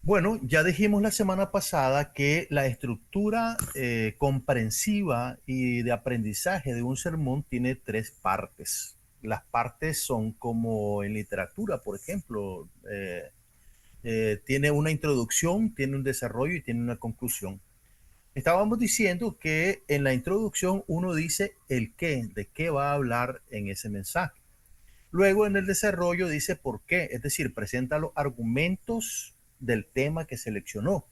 Bueno, ya dijimos la semana pasada que la estructura comprensiva y de aprendizaje de un sermón tiene tres partes. Las partes son como en literatura, por ejemplo, tiene una introducción, tiene un desarrollo y tiene una conclusión. Estábamos diciendo que en la introducción uno dice el qué, de qué va a hablar en ese mensaje. Luego en el desarrollo dice por qué, es decir, presenta los argumentos del tema que seleccionó.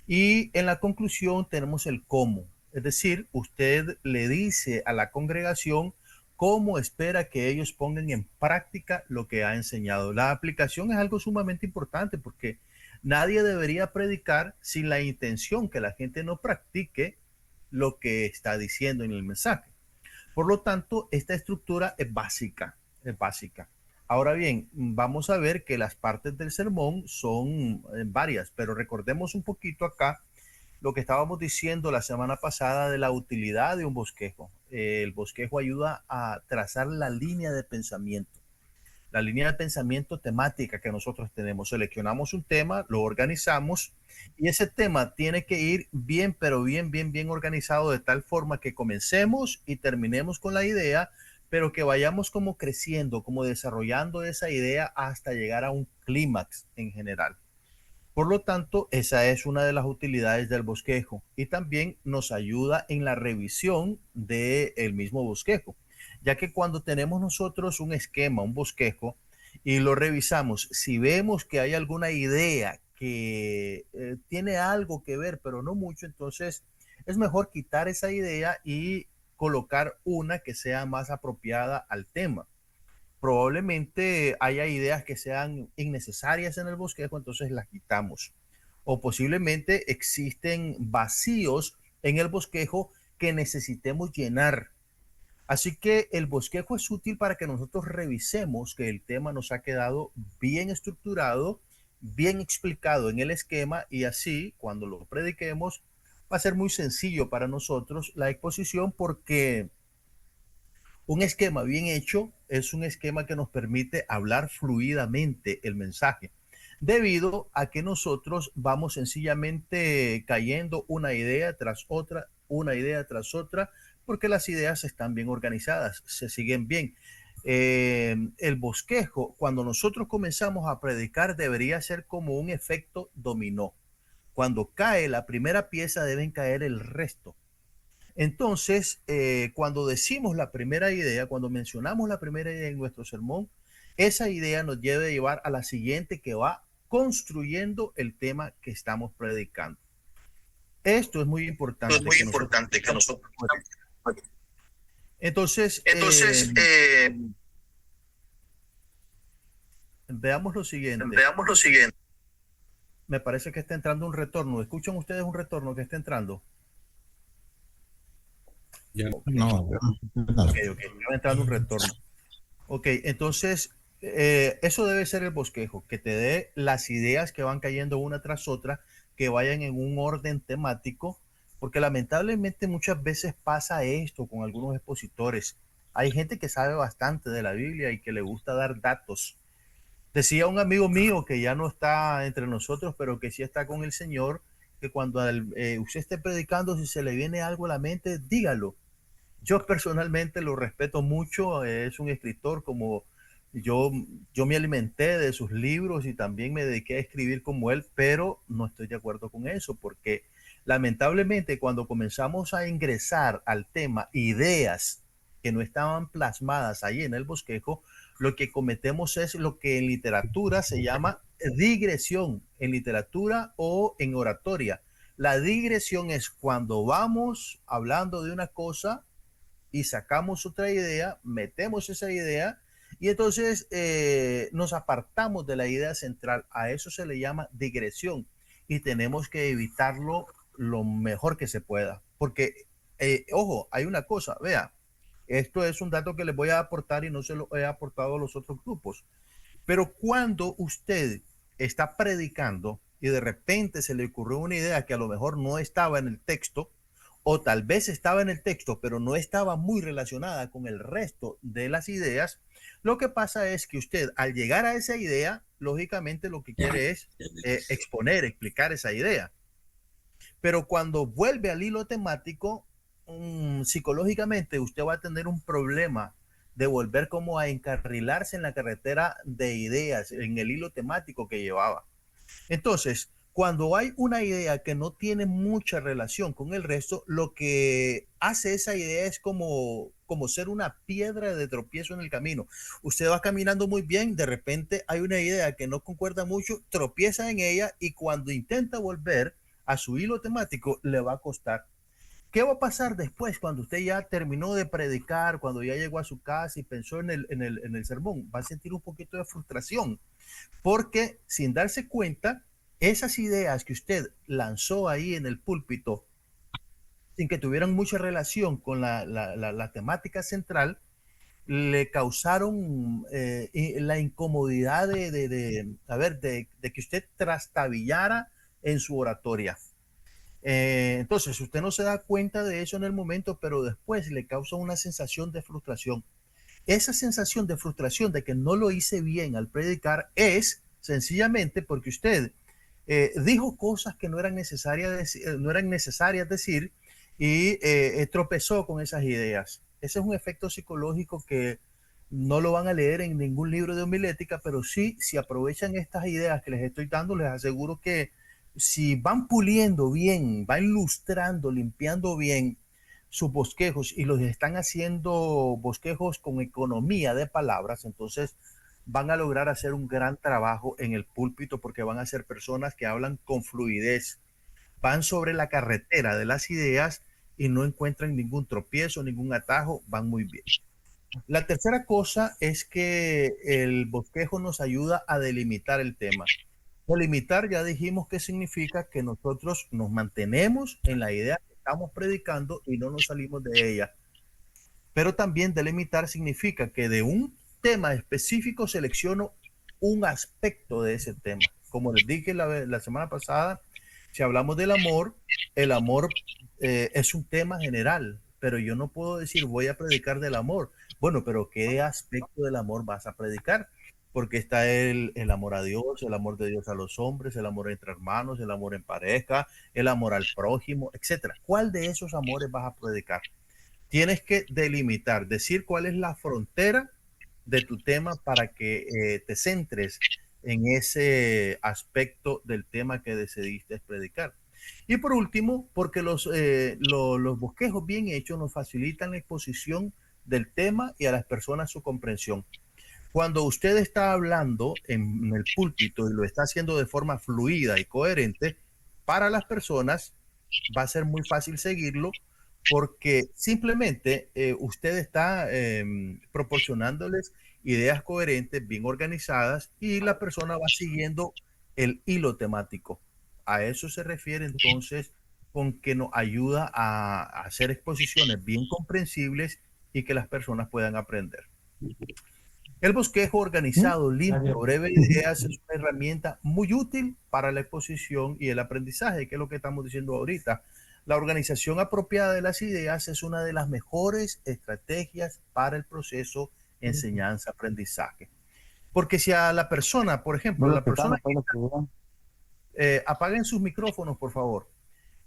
Y en la conclusión tenemos el cómo, es decir, usted le dice a la congregación cómo espera que ellos pongan en práctica lo que ha enseñado. La aplicación es algo sumamente importante porque nadie debería predicar sin la intención que la gente no practique lo que está diciendo en el mensaje. Por lo tanto, esta estructura es básica, es básica. Ahora bien, vamos a ver que las partes del sermón son varias, pero recordemos un poquito acá lo que estábamos diciendo la semana pasada de la utilidad de un bosquejo. El bosquejo ayuda a trazar la línea de pensamiento temática que nosotros tenemos. Seleccionamos un tema, lo organizamos y ese tema tiene que ir bien, pero bien organizado de tal forma que comencemos y terminemos con la idea, pero que vayamos como creciendo, como desarrollando esa idea hasta llegar a un clímax en general. Por lo tanto, esa es una de las utilidades del bosquejo y también nos ayuda en la revisión del mismo bosquejo, ya que cuando tenemos nosotros un esquema, un bosquejo, y lo revisamos, si vemos que hay alguna idea que tiene algo que ver, pero no mucho, entonces es mejor quitar esa idea y colocar una que sea más apropiada al tema. Probablemente haya ideas que sean innecesarias en el bosquejo, entonces las quitamos. O posiblemente existen vacíos en el bosquejo que necesitemos llenar. Así que el bosquejo es útil para que nosotros revisemos que el tema nos ha quedado bien estructurado, bien explicado en el esquema y así cuando lo prediquemos va a ser muy sencillo para nosotros la exposición porque un esquema bien hecho es un esquema que nos permite hablar fluidamente el mensaje, debido a que nosotros vamos sencillamente cayendo una idea tras otra, porque las ideas están bien organizadas, se siguen bien. El bosquejo, cuando nosotros comenzamos a predicar, debería ser como un efecto dominó. Cuando cae la primera pieza, deben caer el resto. Entonces, cuando decimos la primera idea, cuando mencionamos la primera idea en nuestro sermón, esa idea nos debe llevar a la siguiente que va construyendo el tema que estamos predicando. Esto es muy Es importante muy que nosotros importante que tengamos. nosotros. Entonces, Entonces, veamos lo siguiente. veamos lo siguiente. Me parece que está entrando un retorno. ¿Escuchan ustedes un retorno que está entrando? Ya, Ok, no, ok, estaba entrando un retorno. Ok, entonces eso debe ser el bosquejo, que te dé las ideas que van cayendo una tras otra, que vayan en un orden temático, porque lamentablemente muchas veces pasa esto con algunos expositores. Hay gente que sabe bastante de la Biblia y que le gusta dar datos. Decía un amigo mío que ya no está entre nosotros, pero que sí está con el Señor, que cuando usted esté predicando, si se le viene algo a la mente, dígalo. Yo personalmente lo respeto mucho, es un escritor como yo, yo me alimenté de sus libros y también me dediqué a escribir como él, pero no estoy de acuerdo con eso, porque lamentablemente cuando comenzamos a ingresar al tema ideas que no estaban plasmadas ahí en el bosquejo, lo que cometemos es lo que en literatura se llama digresión, en literatura o en oratoria. La digresión es cuando vamos hablando de una cosa y sacamos otra idea, metemos esa idea y entonces nos apartamos de la idea central. A eso se le llama digresión y tenemos que evitarlo lo mejor que se pueda. Porque, ojo, hay una cosa, vea, esto es un dato que les voy a aportar y no se lo he aportado a los otros grupos. Pero cuando usted está predicando y de repente se le ocurrió una idea que a lo mejor no estaba en el texto, o tal vez estaba en el texto, pero no estaba muy relacionada con el resto de las ideas, lo que pasa es que usted al llegar a esa idea lógicamente lo que quiere es exponer, explicar esa idea. Pero cuando vuelve al hilo temático, psicológicamente usted va a tener un problema de volver como a encarrilarse en la carretera de ideas, en el hilo temático que llevaba. Entonces, cuando hay una idea que no tiene mucha relación con el resto, lo que hace esa idea es como ser una piedra de tropiezo en el camino. Usted va caminando muy bien, de repente hay una idea que no concuerda mucho, tropieza en ella y cuando intenta volver a su hilo temático, le va a costar. ¿Qué va a pasar después cuando usted ya terminó de predicar, cuando ya llegó a su casa y pensó en el sermón? Va a sentir un poquito de frustración porque sin darse cuenta, esas ideas que usted lanzó ahí en el púlpito, sin que tuvieran mucha relación con la temática central, le causaron la incomodidad de que usted trastabillara en su oratoria. Entonces, usted no se da cuenta de eso en el momento, pero después le causa una sensación de frustración. Esa sensación de frustración de que no lo hice bien al predicar es sencillamente porque usted dijo cosas que no eran necesarias decir y tropezó con esas ideas. Ese es un efecto psicológico que no lo van a leer en ningún libro de homilética, pero sí, si aprovechan estas ideas que les estoy dando, les aseguro que si van puliendo bien, van ilustrando, limpiando bien sus bosquejos y los están haciendo bosquejos con economía de palabras, entonces van a lograr hacer un gran trabajo en el púlpito porque van a ser personas que hablan con fluidez, van sobre la carretera de las ideas y no encuentran ningún tropiezo, ningún atajo, van muy bien. La tercera cosa es que el bosquejo nos ayuda a delimitar el tema. Delimitar ya dijimos que significa que nosotros nos mantenemos en la idea que estamos predicando y no nos salimos de ella. Pero también delimitar significa que de un tema específico selecciono un aspecto de ese tema. Como les dije la semana pasada, si hablamos del amor, el amor es un tema general, pero yo no puedo decir voy a predicar del amor. Bueno, pero ¿qué aspecto del amor vas a predicar? Porque está el amor a Dios, el amor de Dios a los hombres, el amor entre hermanos, el amor en pareja, el amor al prójimo, etcétera. ¿Cuál de esos amores vas a predicar? Tienes que delimitar, decir cuál es la frontera de tu tema para que te centres en ese aspecto del tema que decidiste predicar. Y por último, porque los bosquejos bien hechos nos facilitan la exposición del tema y a las personas su comprensión. Cuando usted está hablando en el púlpito y lo está haciendo de forma fluida y coherente, para las personas va a ser muy fácil seguirlo porque simplemente usted está proporcionándoles ideas coherentes, bien organizadas y la persona va siguiendo el hilo temático. A eso se refiere entonces con que nos ayuda a hacer exposiciones bien comprensibles y que las personas puedan aprender. El bosquejo organizado, limpio, breve de ideas es una herramienta muy útil para la exposición y el aprendizaje, que es lo que estamos diciendo ahorita. La organización apropiada de las ideas es una de las mejores estrategias para el proceso enseñanza-aprendizaje. Porque si a la persona, por ejemplo, a la persona apaguen sus micrófonos, por favor.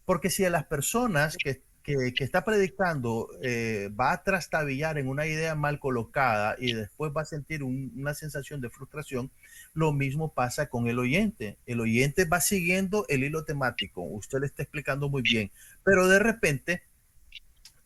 Porque si a las personas que está predicando va a trastabillar en una idea mal colocada y después va a sentir una sensación de frustración, lo mismo pasa con el oyente. El oyente va siguiendo el hilo temático, usted le está explicando muy bien, pero de repente,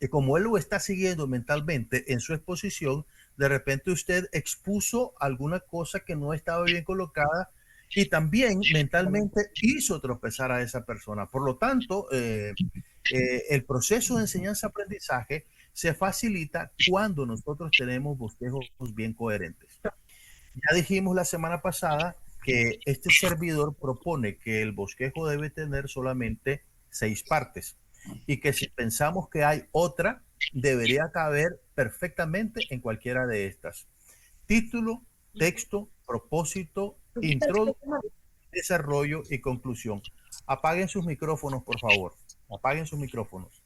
como él lo está siguiendo mentalmente en su exposición, de repente usted expuso alguna cosa que no estaba bien colocada y también mentalmente hizo tropezar a esa persona. Por lo tanto, el proceso de enseñanza-aprendizaje se facilita cuando nosotros tenemos bosquejos bien coherentes. Ya dijimos la semana pasada que este servidor propone que el bosquejo debe tener solamente 6 partes y que si pensamos que hay otra, debería caber perfectamente en cualquiera de estas. Título, texto, propósito, introducción, desarrollo y conclusión. Apaguen sus micrófonos, por favor. Apaguen sus micrófonos.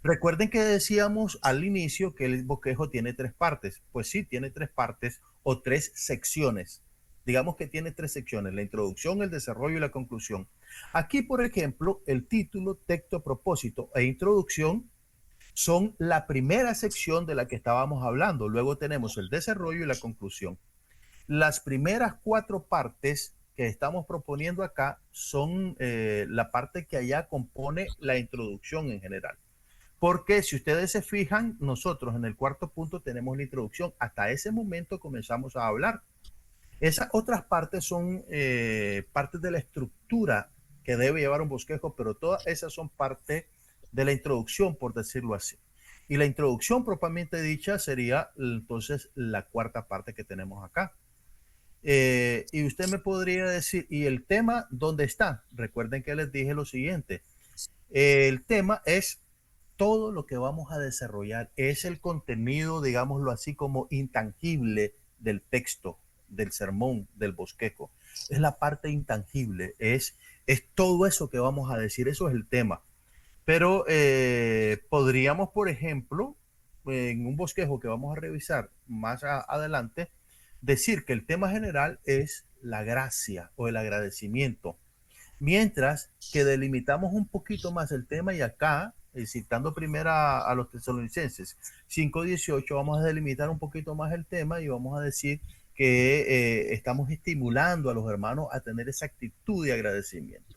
Recuerden que decíamos al inicio que el bosquejo tiene 3 partes. Pues sí, tiene 3 partes o 3 secciones. Digamos que tiene tres secciones: la introducción, el desarrollo y la conclusión. Aquí, por ejemplo, el título, texto, propósito e introducción son la primera sección de la que estábamos hablando. Luego tenemos el desarrollo y la conclusión. Las primeras cuatro partes que estamos proponiendo acá son la parte que allá compone la introducción en general. Porque si ustedes se fijan, nosotros en el cuarto punto tenemos la introducción. Hasta ese momento comenzamos a hablar. Esas otras partes son partes de la estructura que debe llevar un bosquejo, pero todas esas son parte de la introducción, por decirlo así. Y la introducción propiamente dicha sería entonces la cuarta parte que tenemos acá. Y usted me podría decir, ¿y el tema dónde está? Recuerden que les dije lo siguiente. El tema es todo lo que vamos a desarrollar, es el contenido, digámoslo así, como intangible del texto, del sermón, del bosquejo. Es la parte intangible, es todo eso que vamos a decir, eso es el tema. Pero podríamos, por ejemplo, en un bosquejo que vamos a revisar más adelante, decir que el tema general es la gracia o el agradecimiento. Mientras que delimitamos un poquito más el tema y acá, citando primero a los tesalonicenses 5:18, vamos a delimitar un poquito más el tema y vamos a decir que estamos estimulando a los hermanos a tener esa actitud de agradecimiento.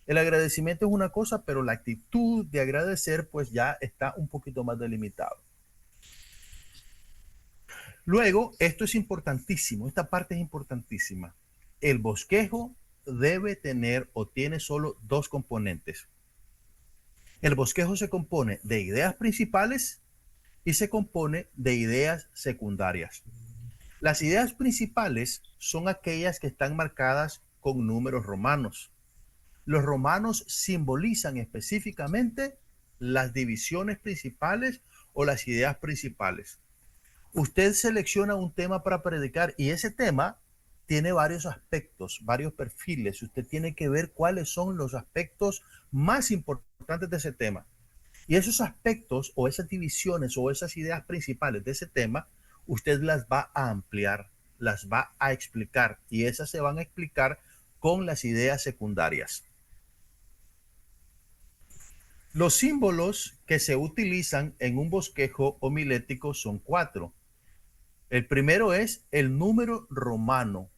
El agradecimiento es una cosa, pero la actitud de agradecer pues ya está un poquito más delimitado. Luego, esto es importantísimo, esta parte es importantísima. El bosquejo debe tener o tiene solo dos componentes. El bosquejo se compone de ideas principales y se compone de ideas secundarias. Las ideas principales son aquellas que están marcadas con números romanos. Los romanos simbolizan específicamente las divisiones principales o las ideas principales. Usted selecciona un tema para predicar y ese tema tiene varios aspectos, varios perfiles. Usted tiene que ver cuáles son los aspectos más importantes de ese tema. Y esos aspectos o esas divisiones o esas ideas principales de ese tema, usted las va a ampliar, las va a explicar y esas se van a explicar con las ideas secundarias. Los símbolos que se utilizan en un bosquejo homilético son cuatro. El primero es el número romano.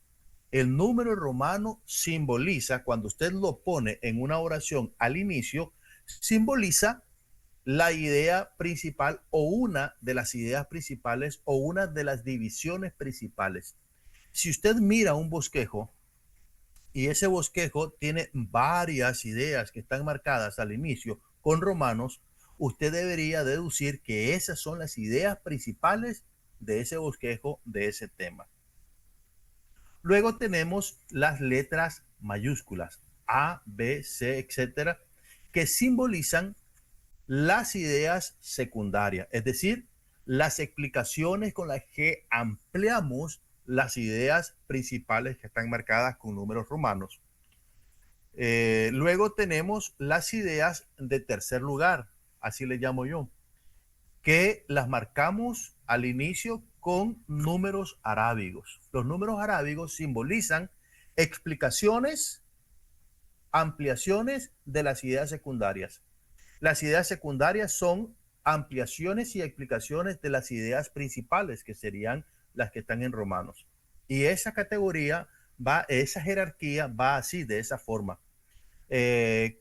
El número romano simboliza, cuando usted lo pone en una oración al inicio, simboliza la idea principal o una de las ideas principales o una de las divisiones principales. Si usted mira un bosquejo y ese bosquejo tiene varias ideas que están marcadas al inicio con romanos, usted debería deducir que esas son las ideas principales de ese bosquejo, de ese tema. Luego tenemos las letras mayúsculas, A, B, C, etcétera, que simbolizan las ideas secundarias, es decir, las explicaciones con las que ampliamos las ideas principales que están marcadas con números romanos. Luego tenemos las ideas de tercer lugar, así le llamo yo, que las marcamos al inicio con números arábigos. Los números arábigos simbolizan explicaciones, ampliaciones de las ideas secundarias. Las ideas secundarias son ampliaciones y explicaciones de las ideas principales, que serían las que están en Romanos. Y esa categoría va, esa jerarquía va así, de esa forma.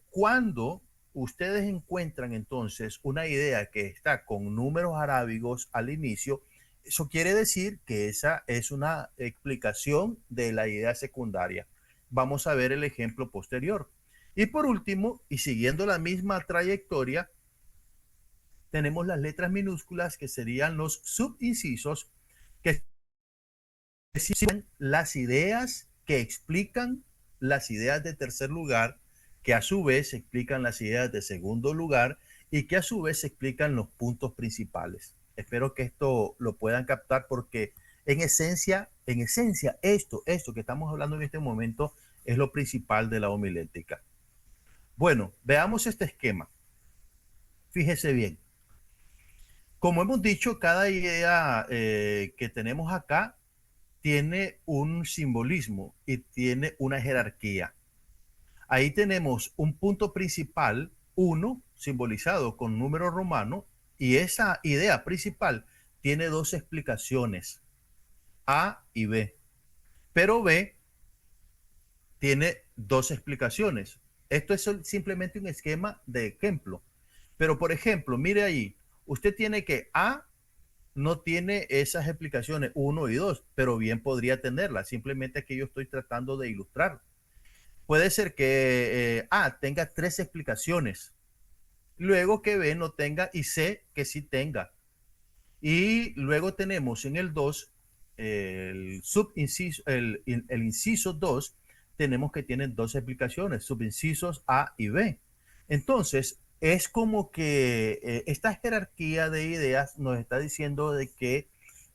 Cuando ustedes encuentran entonces una idea que está con números arábigos al inicio, eso quiere decir que esa es una explicación de la idea secundaria. Vamos a ver el ejemplo posterior. Y por último, y siguiendo la misma trayectoria, tenemos las letras minúsculas que serían los subincisos, que son las ideas que explican las ideas de tercer lugar, que a su vez explican las ideas de segundo lugar y que a su vez explican los puntos principales. Espero que esto lo puedan captar porque en esencia, esto que estamos hablando en este momento es lo principal de la homilética. Bueno, veamos este esquema. Fíjese bien. Como hemos dicho, cada idea que tenemos acá tiene un simbolismo y tiene una jerarquía. Ahí tenemos un punto principal, 1, simbolizado con número romano, y esa idea principal tiene dos explicaciones, A y B. Pero B tiene dos explicaciones. Esto es simplemente un esquema de ejemplo. Pero, por ejemplo, mire ahí, usted tiene que A no tiene esas explicaciones 1 y 2, pero bien podría tenerlas. Simplemente que yo estoy tratando de ilustrar. Puede ser que A tenga tres explicaciones, luego que B no tenga y C que sí tenga. Y luego tenemos en el 2, el subinciso, el inciso 2, tenemos que tienen dos explicaciones, subincisos A y B. Entonces, es como que esta jerarquía de ideas nos está diciendo de que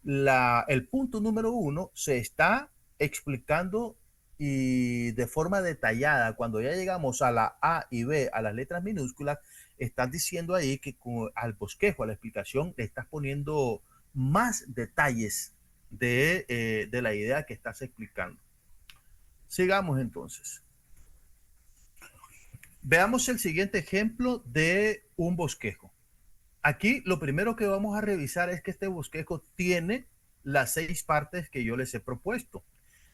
el punto número 1 se está explicando y de forma detallada. Cuando ya llegamos a la A y B, a las letras minúsculas, estás diciendo ahí que al bosquejo, a la explicación, le estás poniendo más detalles de la idea que estás explicando. Sigamos entonces. Veamos el siguiente ejemplo de un bosquejo. Aquí lo primero que vamos a revisar es que este bosquejo tiene las 6 partes que yo les he propuesto.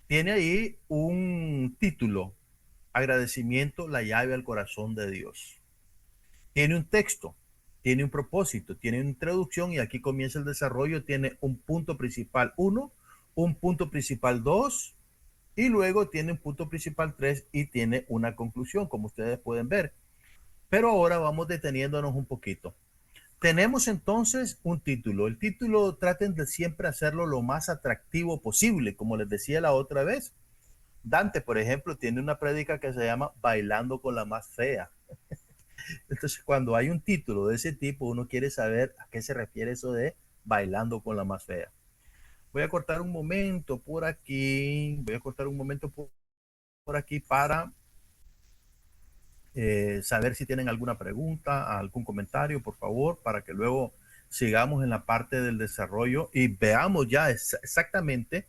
Tiene ahí un título, agradecimiento, la llave al corazón de Dios. Tiene un texto, tiene un propósito, tiene una introducción y aquí comienza el desarrollo. Tiene un punto principal 1, un punto principal 2 y luego tiene un punto principal 3 y tiene una conclusión, como ustedes pueden ver. Pero ahora vamos deteniéndonos un poquito. Tenemos entonces un título. El título traten de siempre hacerlo lo más atractivo posible, como les decía la otra vez. Dante, por ejemplo, tiene una prédica que se llama Bailando con la más fea. Entonces, cuando hay un título de ese tipo, uno quiere saber a qué se refiere eso de bailando con la más fea. Voy a cortar un momento por aquí, voy a cortar un momento por aquí para saber si tienen alguna pregunta, algún comentario, por favor, para que luego sigamos en la parte del desarrollo y veamos ya exactamente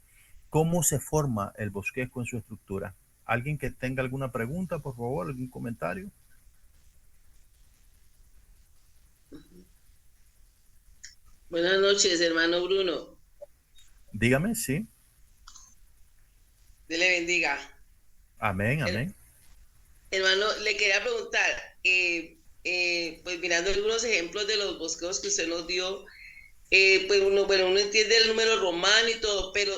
cómo se forma el bosquejo en su estructura. ¿Alguien que tenga alguna pregunta, por favor, algún comentario? Buenas noches, hermano Bruno. Dígame, sí. Dios le bendiga. Amén, Her- amén. Hermano, le quería preguntar, pues mirando algunos ejemplos de los bosquejos que usted nos dio, pues uno entiende el número romano y todo, pero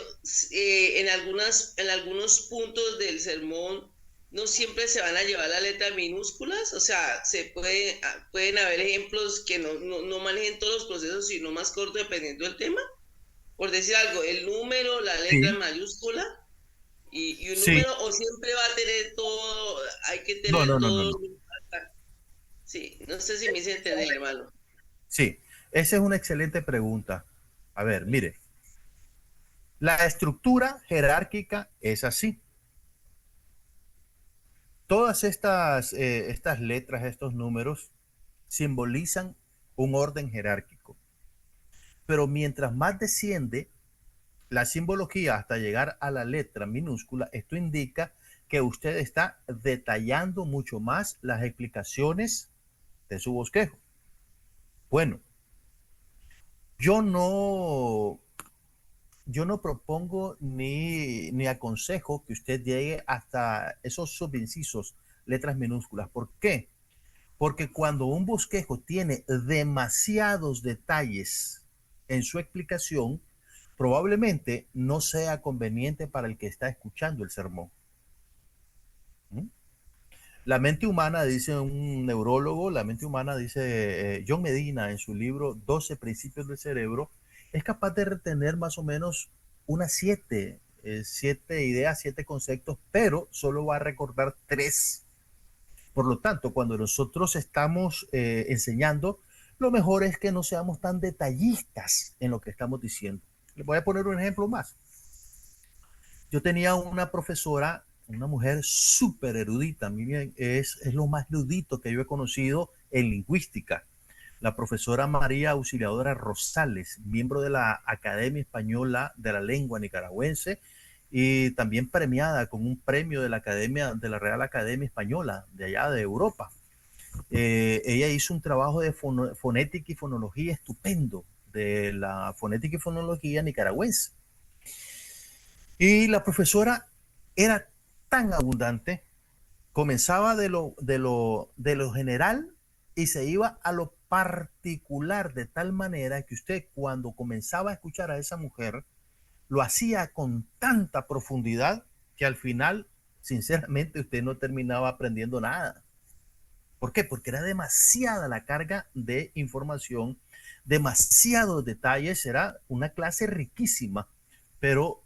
en algunos puntos del sermón no siempre se van a llevar las letras minúsculas, o sea, pueden haber ejemplos que no manejen todos los procesos, sino más corto dependiendo del tema. Por decir algo, el número, la letra Sí, mayúscula. Y un sí. número o siempre va a tener todo, hay que No, tener no, no, no, todo. no. Sí, no sé si me hice entender, hermano. Sí, esa es una excelente pregunta. A ver, mire, la estructura jerárquica es así. Todas estas letras, estos números, simbolizan un orden jerárquico. Pero mientras más desciende la simbología hasta llegar a la letra minúscula, esto indica que usted está detallando mucho más las explicaciones de su bosquejo. Bueno, yo no, yo no propongo ni aconsejo que usted llegue hasta esos subincisos, letras minúsculas. ¿Por qué? Porque cuando un bosquejo tiene demasiados detalles en su explicación, probablemente no sea conveniente para el que está escuchando el sermón. ¿Mm? La mente humana, dice un neurólogo, la mente humana, dice John Medina en su libro 12 principios del cerebro, es capaz de retener más o menos unas 7 ideas, 7 conceptos, pero solo va a recordar 3. Por lo tanto, cuando nosotros estamos enseñando, lo mejor es que no seamos tan detallistas en lo que estamos diciendo. Les voy a poner un ejemplo más. Yo tenía una profesora, una mujer súper erudita, miren, es lo más erudito que yo he conocido en lingüística. la profesora María Auxiliadora Rosales, miembro de la Academia Española de la Lengua Nicaragüense y también premiada con un premio de la Academia, de la Real Academia Española de allá de Europa. Ella hizo un trabajo de fonética y fonología estupendo, de la fonética y fonología nicaragüense. Y la profesora era tan abundante, comenzaba de lo general y se iba a lo particular, de tal manera que usted, cuando comenzaba a escuchar a esa mujer, lo hacía con tanta profundidad que al final, sinceramente, usted no terminaba aprendiendo nada. ¿Por qué? Porque era demasiada la carga de información, demasiados detalles, era una clase riquísima, pero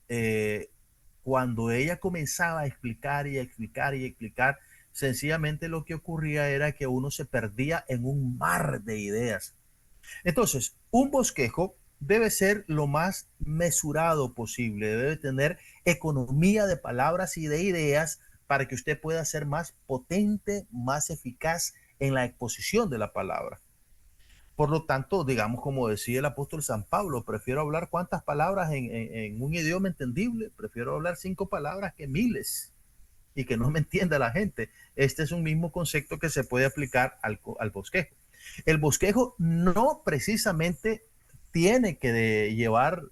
cuando ella comenzaba a explicar y a explicar y a explicar, sencillamente lo que ocurría era que uno se perdía en un mar de ideas. Entonces, un bosquejo debe ser lo más mesurado posible, debe tener economía de palabras y de ideas para que usted pueda ser más potente, más eficaz en la exposición de la palabra. Por lo tanto, digamos, como decía el apóstol San Pablo, prefiero hablar cuántas palabras en un idioma entendible, prefiero hablar 5 palabras que miles y que no me entienda la gente. Este es un mismo concepto que se puede aplicar al bosquejo. El bosquejo no precisamente tiene que llevar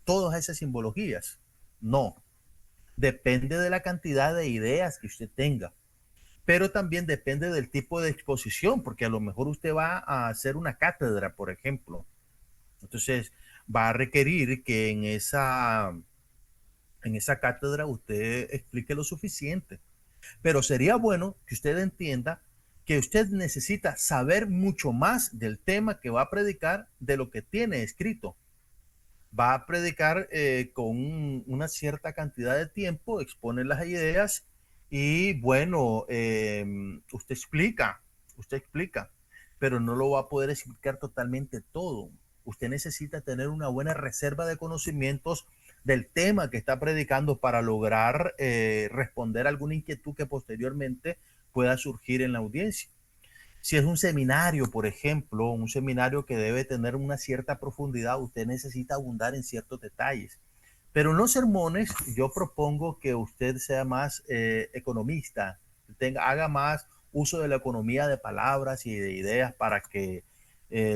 todas esas simbologías, no. Depende de la cantidad de ideas que usted tenga, pero también depende del tipo de exposición, porque a lo mejor usted va a hacer una cátedra, por ejemplo. Entonces, va a requerir que en esa cátedra usted explique lo suficiente. Pero sería bueno que usted entienda que usted necesita saber mucho más del tema que va a predicar de lo que tiene escrito. Va a predicar con una cierta cantidad de tiempo, expone las ideas y bueno, usted explica, pero no lo va a poder explicar totalmente todo. Usted necesita tener una buena reserva de conocimientos del tema que está predicando para lograr responder a alguna inquietud que posteriormente pueda surgir en la audiencia. Si es un seminario, por ejemplo, un seminario que debe tener una cierta profundidad, usted necesita abundar en ciertos detalles. Pero en los sermones yo propongo que usted sea más economista, haga más uso de la economía de palabras y de ideas para que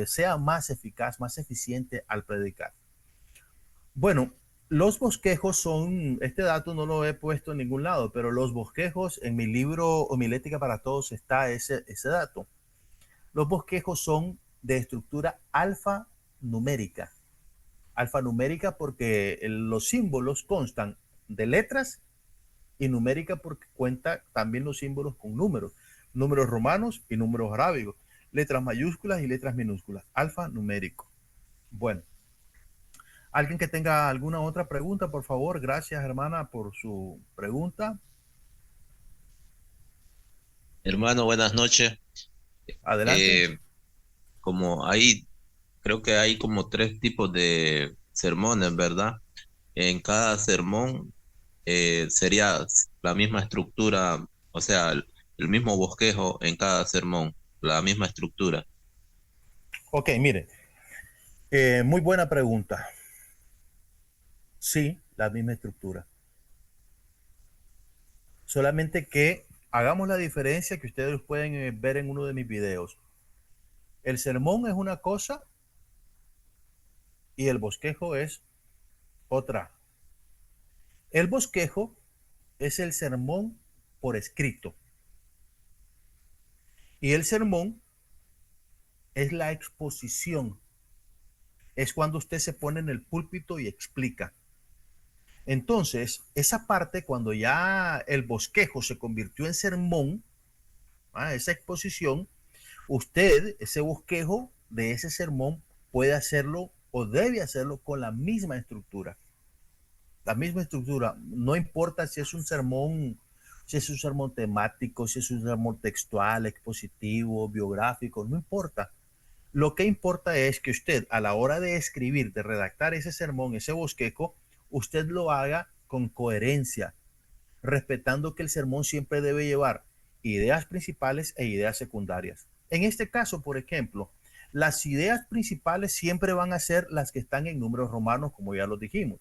sea más eficaz, más eficiente al predicar. Bueno, los bosquejos este dato no lo he puesto en ningún lado, pero los bosquejos en mi libro Homilética para Todos está ese dato. Los bosquejos son de estructura alfanumérica. Alfanumérica porque los símbolos constan de letras y numérica porque cuenta también los símbolos con números. Números romanos y números arábigos. Letras mayúsculas y letras minúsculas. Alfanumérico. Bueno, alguien que tenga alguna otra pregunta, por favor. Gracias, hermana, por su pregunta. Hermano, buenas noches. Adelante. Como hay, creo que hay como 3 tipos de sermones, ¿verdad? En cada sermón sería la misma estructura, o sea, el mismo bosquejo en cada sermón, la misma estructura. Ok, mire. Muy buena pregunta. Sí, la misma estructura. Solamente que hagamos la diferencia que ustedes pueden ver en uno de mis videos. El sermón es una cosa y el bosquejo es otra. El bosquejo es el sermón por escrito. Y el sermón es la exposición. Es cuando usted se pone en el púlpito y explica. Entonces, esa parte, cuando ya el bosquejo se convirtió en sermón, esa exposición, usted, ese bosquejo de ese sermón, puede hacerlo o debe hacerlo con la misma estructura. La misma estructura. No importa si es un sermón temático, si es un sermón textual, expositivo, biográfico, no importa. Lo que importa es que usted, a la hora de escribir, de redactar ese sermón, ese bosquejo, usted lo haga con coherencia, respetando que el sermón siempre debe llevar ideas principales e ideas secundarias. En este caso, por ejemplo, Las ideas principales siempre van a ser las que están en números romanos, como ya lo dijimos.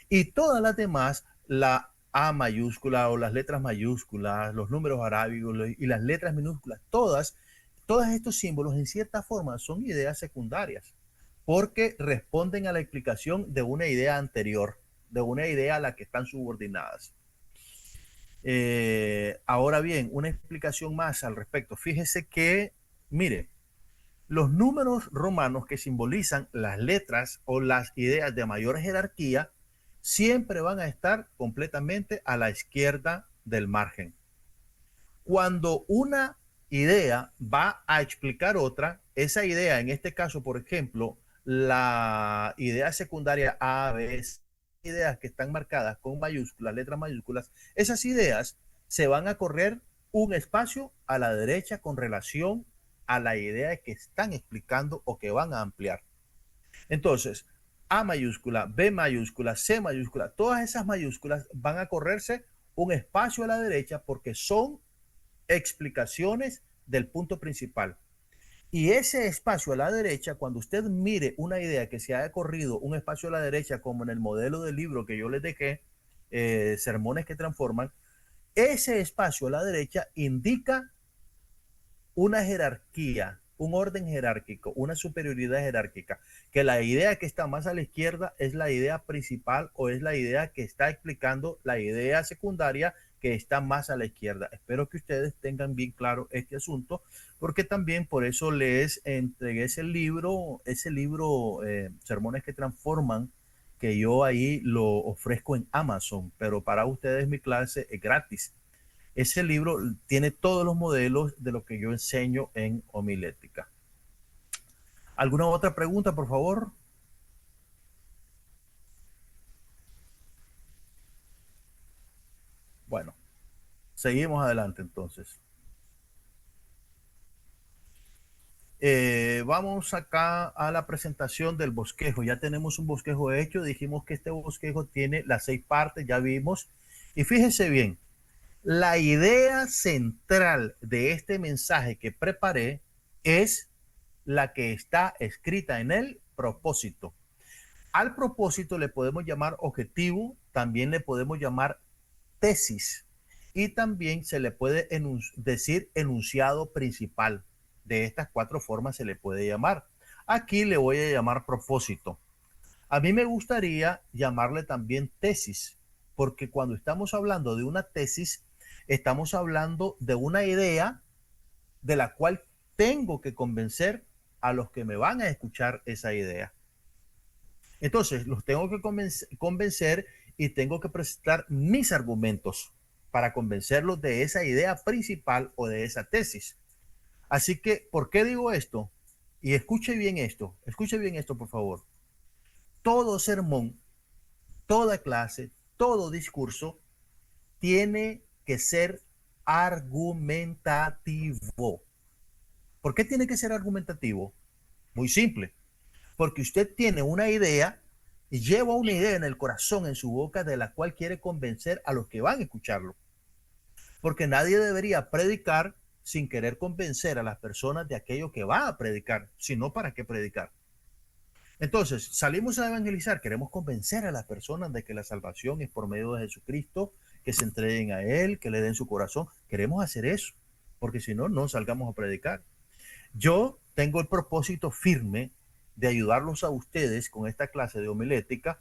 Y todas las demás, la A mayúscula o las letras mayúsculas, los números arábigos y las letras minúsculas, todos estos símbolos en cierta forma son ideas secundarias, porque responden a la explicación de una idea anterior, de una idea a la que están subordinadas. Ahora bien, una explicación más al respecto. Fíjese que, mire, los números romanos que simbolizan las letras o las ideas de mayor jerarquía siempre van a estar completamente a la izquierda del margen. Cuando una idea va a explicar otra, esa idea, en este caso, por ejemplo, la idea secundaria A, B, C, ideas que están marcadas con mayúsculas, letras mayúsculas, esas ideas se van a correr un espacio a la derecha con relación a la idea que están explicando o que van a ampliar. Entonces, A mayúscula, B mayúscula, C mayúscula, todas esas mayúsculas van a correrse un espacio a la derecha porque son explicaciones del punto principal. Y ese espacio a la derecha, cuando usted mire una idea que se haya corrido un espacio a la derecha, como en el modelo del libro que yo les dejé, Sermones que Transforman, ese espacio a la derecha indica una jerarquía, un orden jerárquico, una superioridad jerárquica, que la idea que está más a la izquierda es la idea principal o es la idea que está explicando la idea secundaria que está más a la izquierda. Espero que ustedes tengan bien claro este asunto, porque también por eso les entregué ese libro, Sermones que Transforman, que yo ahí lo ofrezco en Amazon, pero para ustedes mi clase es gratis. Ese libro tiene todos los modelos de lo que yo enseño en homilética. ¿Alguna otra pregunta, por favor? Bueno, seguimos adelante entonces. Vamos acá a la presentación del bosquejo. Ya tenemos un bosquejo hecho. Dijimos que este bosquejo tiene las 6 partes, ya vimos. Y fíjese bien, la idea central de este mensaje que preparé es la que está escrita en el propósito. Al propósito le podemos llamar objetivo, también le podemos llamar tesis y también se le puede decir enunciado principal. De estas 4 formas se le puede llamar. Aquí le voy a llamar propósito. A mí me gustaría llamarle también tesis, porque cuando estamos hablando de una tesis, estamos hablando de una idea de la cual tengo que convencer a los que me van a escuchar esa idea. Entonces, los tengo que convencer y tengo que presentar mis argumentos para convencerlos de esa idea principal o de esa tesis. Así que, ¿por qué digo esto? Y escuche bien esto, por favor. Todo sermón, toda clase, todo discurso tiene que ser argumentativo. ¿Por qué tiene que ser argumentativo? Muy simple. Porque usted tiene una idea y lleva una idea en el corazón, en su boca, de la cual quiere convencer a los que van a escucharlo. Porque nadie debería predicar sin querer convencer a las personas de aquello que va a predicar, sino para qué predicar. Entonces, salimos a evangelizar, queremos convencer a las personas de que la salvación es por medio de Jesucristo, que se entreguen a Él, que le den su corazón. Queremos hacer eso, porque si no, no salgamos a predicar. Yo tengo el propósito firme de ayudarlos a ustedes con esta clase de homilética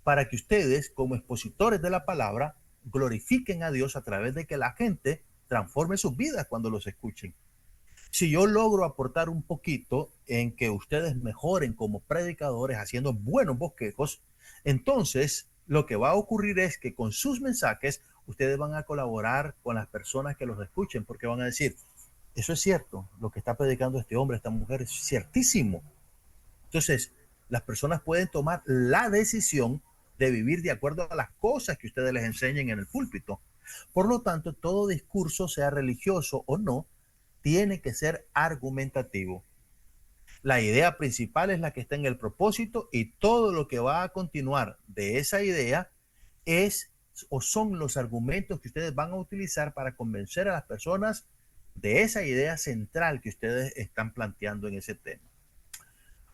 para que ustedes, como expositores de la palabra, glorifiquen a Dios a través de que la gente transforme sus vidas cuando los escuchen. Si yo logro aportar un poquito en que ustedes mejoren como predicadores haciendo buenos bosquejos, entonces lo que va a ocurrir es que con sus mensajes ustedes van a colaborar con las personas que los escuchen, porque van a decir, eso es cierto, lo que está predicando este hombre, esta mujer, es ciertísimo. Entonces, las personas pueden tomar la decisión de vivir de acuerdo a las cosas que ustedes les enseñen en el púlpito. Por lo tanto, todo discurso, sea religioso o no, tiene que ser argumentativo. La idea principal es la que está en el propósito y todo lo que va a continuar de esa idea es o son los argumentos que ustedes van a utilizar para convencer a las personas de esa idea central que ustedes están planteando en ese tema.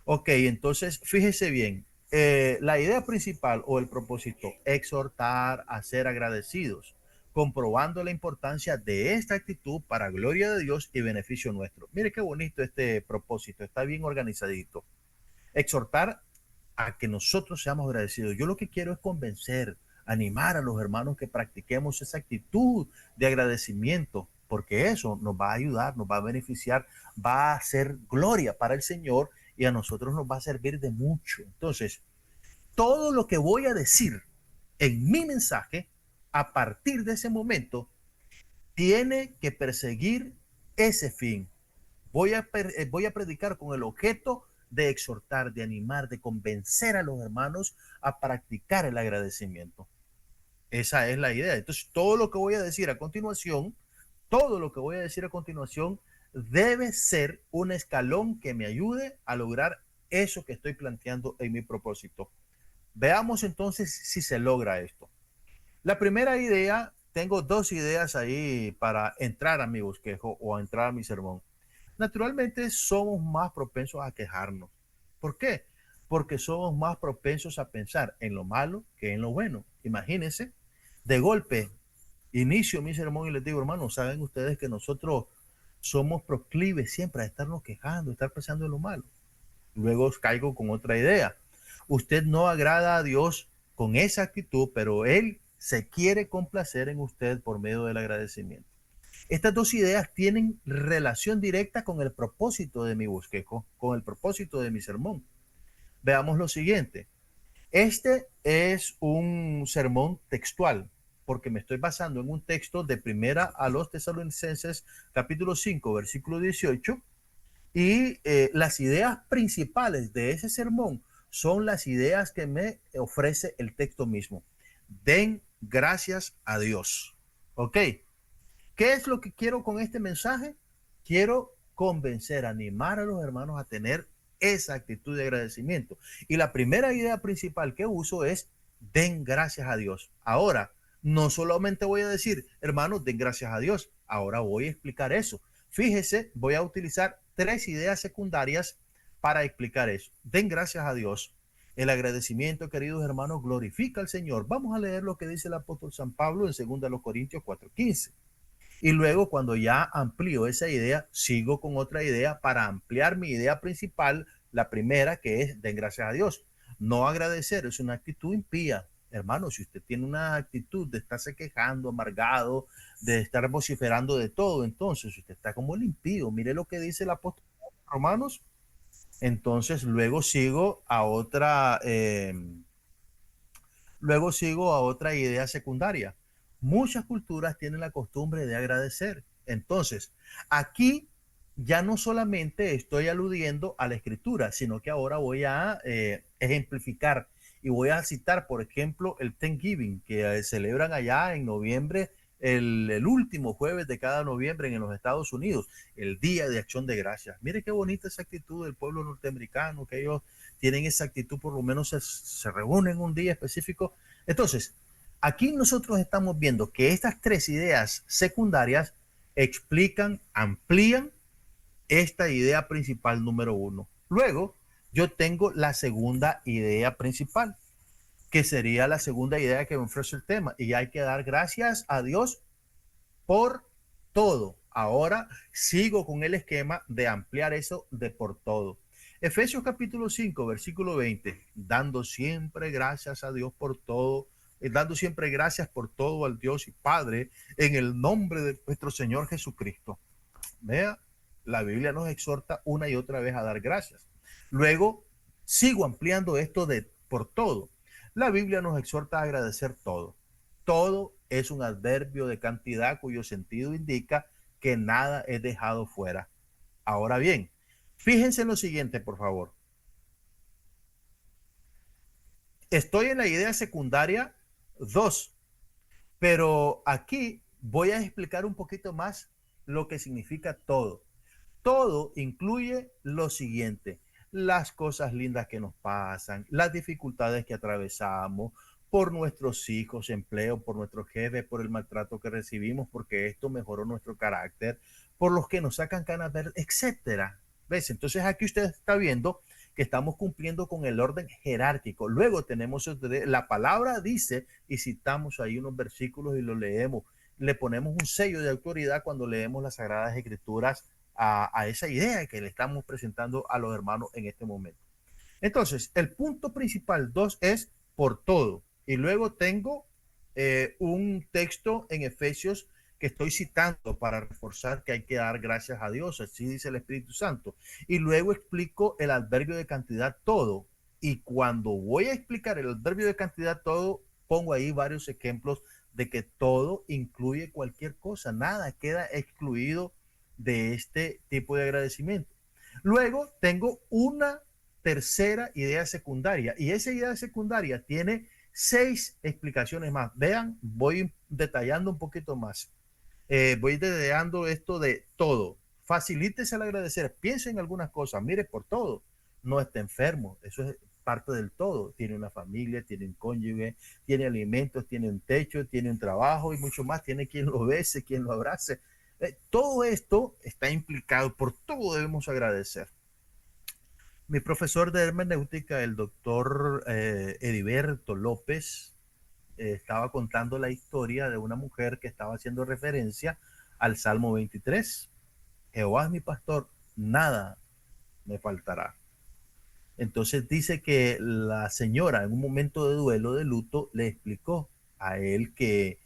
Ok, entonces fíjese bien, la idea principal o el propósito, exhortar a ser agradecidos, comprobando la importancia de esta actitud para gloria de Dios y beneficio nuestro. Mire qué bonito este propósito, está bien organizadito. Exhortar a que nosotros seamos agradecidos. Yo lo que quiero es convencer, animar a los hermanos que practiquemos esa actitud de agradecimiento, porque eso nos va a ayudar, nos va a beneficiar, va a ser gloria para el Señor y a nosotros nos va a servir de mucho. Entonces, todo lo que voy a decir en mi mensaje, a partir de ese momento, tiene que perseguir ese fin. Voy a predicar con el objeto de exhortar, de animar, de convencer a los hermanos a practicar el agradecimiento. Esa es la idea. Entonces, todo lo que voy a decir a continuación, todo lo que voy a decir a continuación debe ser un escalón que me ayude a lograr eso que estoy planteando en mi propósito. Veamos entonces si se logra esto. La primera idea, tengo dos ideas ahí para entrar a mi bosquejo o a entrar a mi sermón. Naturalmente somos más propensos a quejarnos. ¿Por qué? Porque somos más propensos a pensar en lo malo que en lo bueno. Imagínense, de golpe, inicio mi sermón y les digo, hermanos, saben ustedes que nosotros somos proclives siempre a estarnos quejando, a estar pensando en lo malo. Luego caigo con otra idea. Usted no agrada a Dios con esa actitud, pero Él se quiere complacer en usted por medio del agradecimiento. Estas dos ideas tienen relación directa con el propósito de mi bosquejo, con el propósito de mi sermón. Veamos lo siguiente. Este es un sermón textual, porque me estoy basando en un texto de Primera a los Tesalonicenses, capítulo 5, versículo 18, y las ideas principales de ese sermón son las ideas que me ofrece el texto mismo. Den gracias a Dios. ¿Ok? ¿Qué es lo que quiero con este mensaje? Quiero convencer, animar a los hermanos a tener esa actitud de agradecimiento. Y la primera idea principal que uso es den gracias a Dios. Ahora, no solamente voy a decir, hermanos, den gracias a Dios. Ahora voy a explicar eso. Fíjese, voy a utilizar tres ideas secundarias para explicar eso. Den gracias a Dios. El agradecimiento, queridos hermanos, glorifica al Señor. Vamos a leer lo que dice el apóstol San Pablo en 2 Corintios 4:15. Y luego, cuando ya amplío esa idea, sigo con otra idea para ampliar mi idea principal, la primera, que es den gracias a Dios. No agradecer es una actitud impía. Hermano, si usted tiene una actitud de estarse quejando, amargado, de estar vociferando de todo, entonces usted está como el impío. Mire lo que dice el apóstol Romanos. Entonces, luego sigo a otra idea secundaria. Muchas culturas tienen la costumbre de agradecer. Entonces, aquí ya no solamente estoy aludiendo a la escritura, sino que ahora voy a ejemplificar y voy a citar, por ejemplo, el Thanksgiving, que celebran allá en noviembre, el último jueves de cada noviembre en los Estados Unidos, el Día de Acción de Gracias. Mire qué bonita esa actitud del pueblo norteamericano, que ellos tienen esa actitud, por lo menos se reúnen un día específico. Entonces, aquí nosotros estamos viendo que estas tres ideas secundarias explican, amplían esta idea principal número uno. Luego, yo tengo la segunda idea principal, que sería la segunda idea que me ofrece el tema. Y hay que dar gracias a Dios por todo. Ahora sigo con el esquema de ampliar eso de por todo. Efesios capítulo 5, versículo 20. Dando siempre gracias a Dios por todo, dando siempre gracias por todo al Dios y Padre en el nombre de nuestro Señor Jesucristo. Vea, la Biblia nos exhorta una y otra vez a dar gracias. Luego, sigo ampliando esto de por todo. La Biblia nos exhorta a agradecer todo. Todo es un adverbio de cantidad cuyo sentido indica que nada es dejado fuera. Ahora bien, fíjense en lo siguiente, por favor. Estoy en la idea secundaria 2, pero aquí voy a explicar un poquito más lo que significa todo. Todo incluye lo siguiente: las cosas lindas que nos pasan, las dificultades que atravesamos, por nuestros hijos, empleo, por nuestros jefes, por el maltrato que recibimos, porque esto mejoró nuestro carácter, por los que nos sacan canas verdes, etcétera. ¿Ves? Entonces aquí usted está viendo que estamos cumpliendo con el orden jerárquico. Luego tenemos la palabra dice, y citamos ahí unos versículos y los leemos. Le ponemos un sello de autoridad cuando leemos las Sagradas Escrituras a esa idea que le estamos presentando a los hermanos en este momento. Entonces, el punto principal 2 es por todo. Y luego tengo un texto en Efesios que estoy citando para reforzar que hay que dar gracias a Dios, así dice el Espíritu Santo. Y luego explico el adverbio de cantidad todo. Y cuando voy a explicar el adverbio de cantidad todo, pongo ahí varios ejemplos de que todo incluye cualquier cosa, nada queda excluido de este tipo de agradecimiento. Luego tengo una tercera idea secundaria y esa idea secundaria tiene 6 explicaciones más. Vean, voy detallando un poquito más. Voy detallando esto de todo. Facilítese al agradecer. Piensa en algunas cosas. Mire, por todo. No está enfermo. Eso es parte del todo. Tiene una familia, tiene un cónyuge, tiene alimentos, tiene un techo, tiene un trabajo y mucho más. Tiene quien lo bese, quien lo abrace. Todo esto está implicado. Por todo debemos agradecer. Mi profesor de hermenéutica, el doctor Heriberto López, estaba contando la historia de una mujer que estaba haciendo referencia al Salmo 23. Jehová es mi pastor, nada me faltará. Entonces dice que la señora en un momento de duelo, de luto, le explicó a él que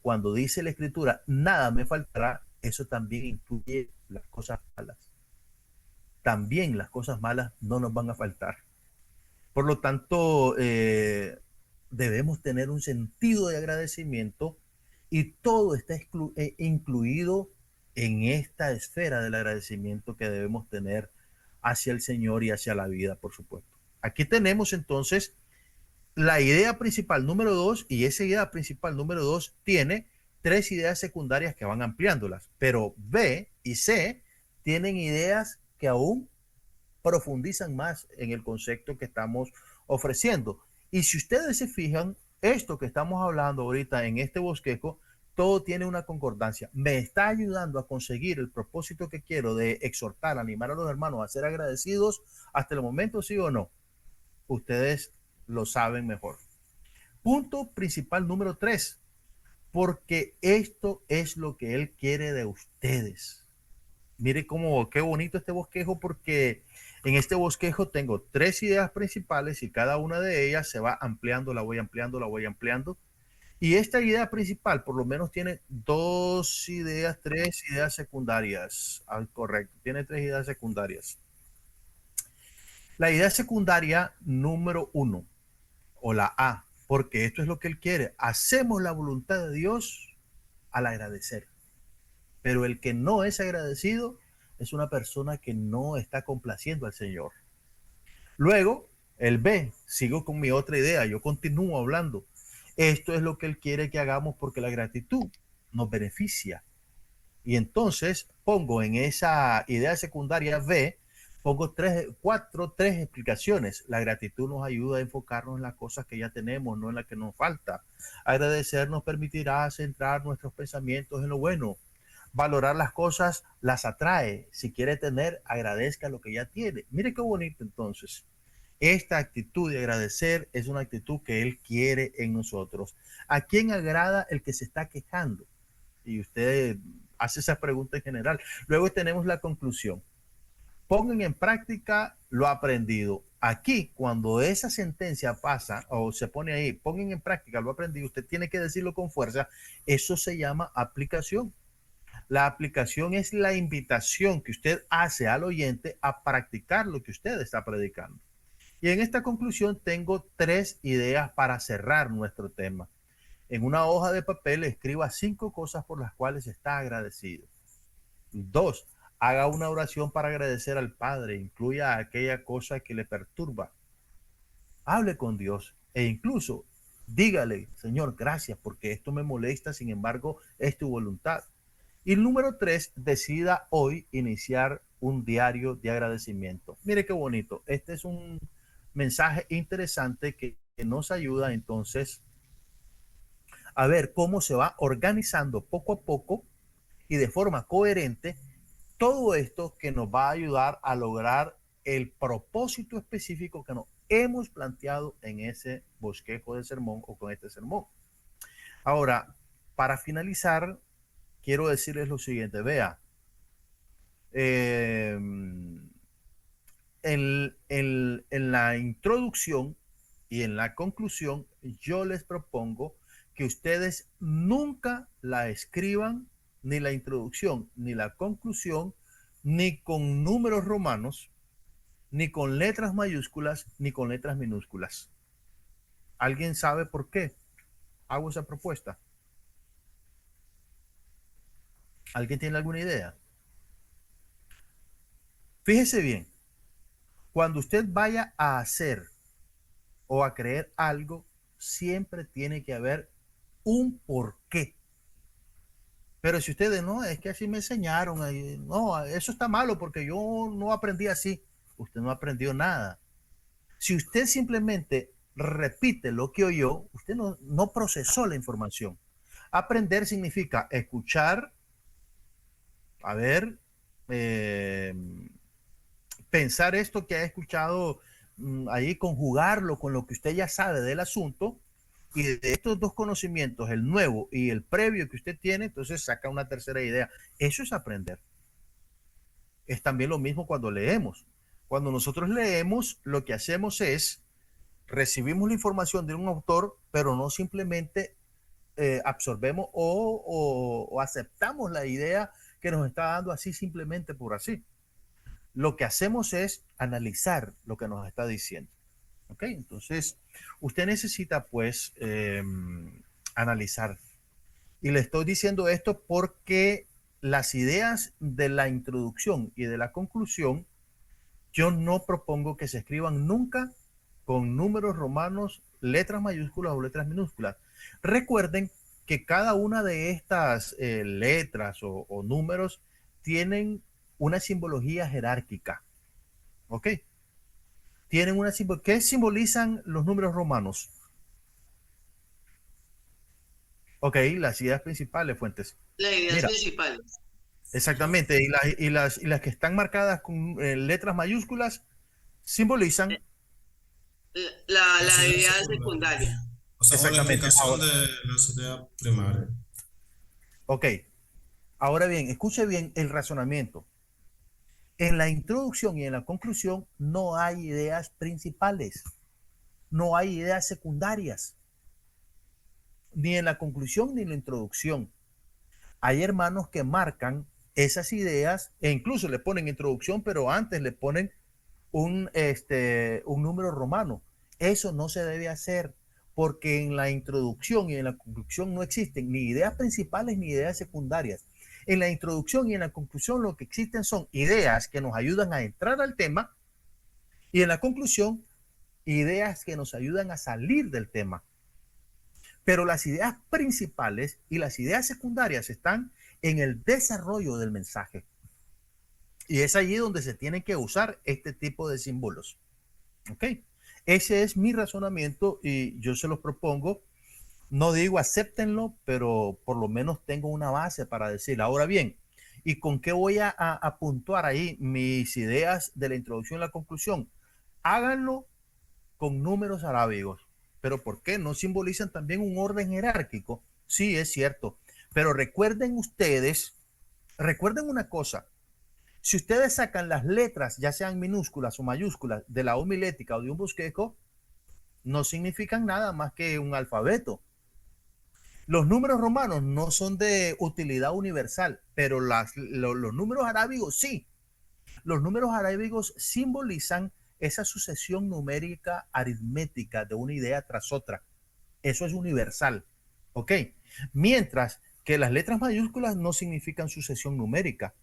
cuando dice la escritura, nada me faltará, eso también incluye las cosas malas. También las cosas malas no nos van a faltar. Por lo tanto, debemos tener un sentido de agradecimiento y todo está incluido en esta esfera del agradecimiento que debemos tener hacia el Señor y hacia la vida, por supuesto. Aquí tenemos entonces la idea principal número 2 y esa idea principal número 2 tiene 3 ideas secundarias que van ampliándolas, pero B y C tienen ideas que aún profundizan más en el concepto que estamos ofreciendo. Y si ustedes se fijan, esto que estamos hablando ahorita en este bosquejo, todo tiene una concordancia. Me está ayudando a conseguir el propósito que quiero de exhortar, animar a los hermanos a ser agradecidos hasta el momento, sí o no. Ustedes lo saben mejor. Punto principal número 3, porque esto es lo que Él quiere de ustedes. Mire cómo, qué bonito este bosquejo, porque en este bosquejo tengo 3 ideas principales y cada una de ellas se va ampliando, la voy ampliando, la voy ampliando. Y esta idea principal por lo menos tiene 2 ideas, 3 ideas secundarias. Correcto, tiene 3 ideas secundarias. La idea secundaria número 1, o la A, porque esto es lo que Él quiere. Hacemos la voluntad de Dios al agradecer. Pero el que no es agradecido es una persona que no está complaciendo al Señor. Luego, el B, sigo con mi otra idea, yo continúo hablando. Esto es lo que Él quiere que hagamos porque la gratitud nos beneficia. Y entonces pongo en esa idea secundaria B, pongo 3 explicaciones. La gratitud nos ayuda a enfocarnos en las cosas que ya tenemos, no en las que nos falta. Agradecer nos permitirá centrar nuestros pensamientos en lo bueno. Valorar las cosas las atrae. Si quiere tener, agradezca lo que ya tiene. Mire qué bonito entonces. Esta actitud de agradecer es una actitud que Él quiere en nosotros. ¿A quién agrada el que se está quejando? Y usted hace esa pregunta en general. Luego tenemos la conclusión. Pongan en práctica lo aprendido. Aquí, cuando esa sentencia pasa o se pone ahí, pongan en práctica lo aprendido, usted tiene que decirlo con fuerza. Eso se llama aplicación. La aplicación es la invitación que usted hace al oyente a practicar lo que usted está predicando. Y en esta conclusión tengo 3 ideas para cerrar nuestro tema. En una hoja de papel escriba 5 cosas por las cuales está agradecido. 2. Haga una oración para agradecer al Padre. Incluya aquella cosa que le perturba. Hable con Dios e incluso dígale, Señor, gracias porque esto me molesta, sin embargo, es tu voluntad. Y número 3, decida hoy iniciar un diario de agradecimiento. Mire qué bonito. Este es un mensaje interesante que nos ayuda entonces a ver cómo se va organizando poco a poco y de forma coherente todo esto que nos va a ayudar a lograr el propósito específico que nos hemos planteado en ese bosquejo de sermón o con este sermón. Ahora, para finalizar, quiero decirles lo siguiente, vea, en la introducción y en la conclusión, yo les propongo que ustedes nunca la escriban, ni la introducción, ni la conclusión, ni con números romanos, ni con letras mayúsculas, ni con letras minúsculas. ¿Alguien sabe por qué hago esa propuesta? ¿Alguien tiene alguna idea? Fíjese bien, cuando usted vaya a hacer o a creer algo, siempre tiene que haber un porqué. Pero si ustedes no, es que así me enseñaron, no, eso está malo porque yo no aprendí así. Usted no aprendió nada. Si usted simplemente repite lo que oyó, usted no procesó la información. Aprender significa escuchar, a ver, pensar esto que ha escuchado ahí, conjugarlo con lo que usted ya sabe del asunto, y de estos dos conocimientos, el nuevo y el previo que usted tiene, entonces saca una tercera idea. Eso es aprender. Es también lo mismo cuando leemos. Cuando nosotros leemos, lo que hacemos es recibimos la información de un autor, pero no simplemente absorbemos o aceptamos la idea que nos está dando así simplemente por así. Lo que hacemos es analizar lo que nos está diciendo. ¿Ok? Entonces, usted necesita pues analizar. Y le estoy diciendo esto porque las ideas de la introducción y de la conclusión, yo no propongo que se escriban nunca con números romanos, letras mayúsculas o letras minúsculas. Recuerden que cada una de estas letras o números tienen una simbología jerárquica. ¿Ok? Tienen una ¿Qué simbolizan los números romanos? Ok, las ideas principales, Fuentes. Las ideas Mira, principales. exactamente. Y las que están marcadas con letras mayúsculas simbolizan. La Las ideas idea secundarias. secundaria. O sea, o la Exactamente. explicación Ahora, de las ideas primarias. ok. Ahora bien, escuche bien el razonamiento. En la introducción y en la conclusión no hay ideas principales, no hay ideas secundarias, ni en la conclusión ni en la introducción. Hay hermanos que marcan esas ideas e incluso le ponen introducción, pero antes le ponen un número romano. Eso no se debe hacer porque en la introducción y en la conclusión no existen ni ideas principales ni ideas secundarias. En la introducción y en la conclusión lo que existen son ideas que nos ayudan a entrar al tema y en la conclusión ideas que nos ayudan a salir del tema. Pero las ideas principales y las ideas secundarias están en el desarrollo del mensaje. Y es allí donde se tienen que usar este tipo de símbolos. ¿Ok? Ese es mi razonamiento y yo se los propongo. No digo acéptenlo, pero por lo menos tengo una base para decir. Ahora bien, ¿y con qué voy a puntuar ahí mis ideas de la introducción y la conclusión? Háganlo con números arábigos. ¿Pero por qué? ¿No simbolizan también un orden jerárquico? Sí, es cierto. Pero recuerden una cosa. Si ustedes sacan las letras, ya sean minúsculas o mayúsculas, de la homilética o de un bosquejo, no significan nada más que un alfabeto. Los números romanos no son de utilidad universal, pero los números arábigos sí. Los números arábigos simbolizan esa sucesión numérica aritmética de una idea tras otra. Eso es universal. ¿Ok? Mientras que las letras mayúsculas no significan sucesión numérica.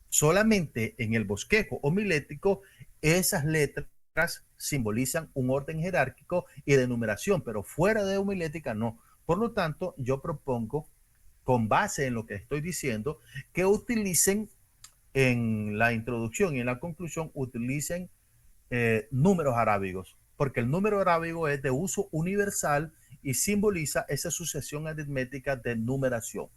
Solamente en el bosquejo homilético esas letras simbolizan un orden jerárquico y de numeración, pero fuera de homilética no. Por lo tanto, yo propongo, con base en lo que estoy diciendo, que utilicen en la introducción y en la conclusión, utilicen números arábigos, porque el número arábigo es de uso universal y simboliza esa sucesión aritmética de numeración.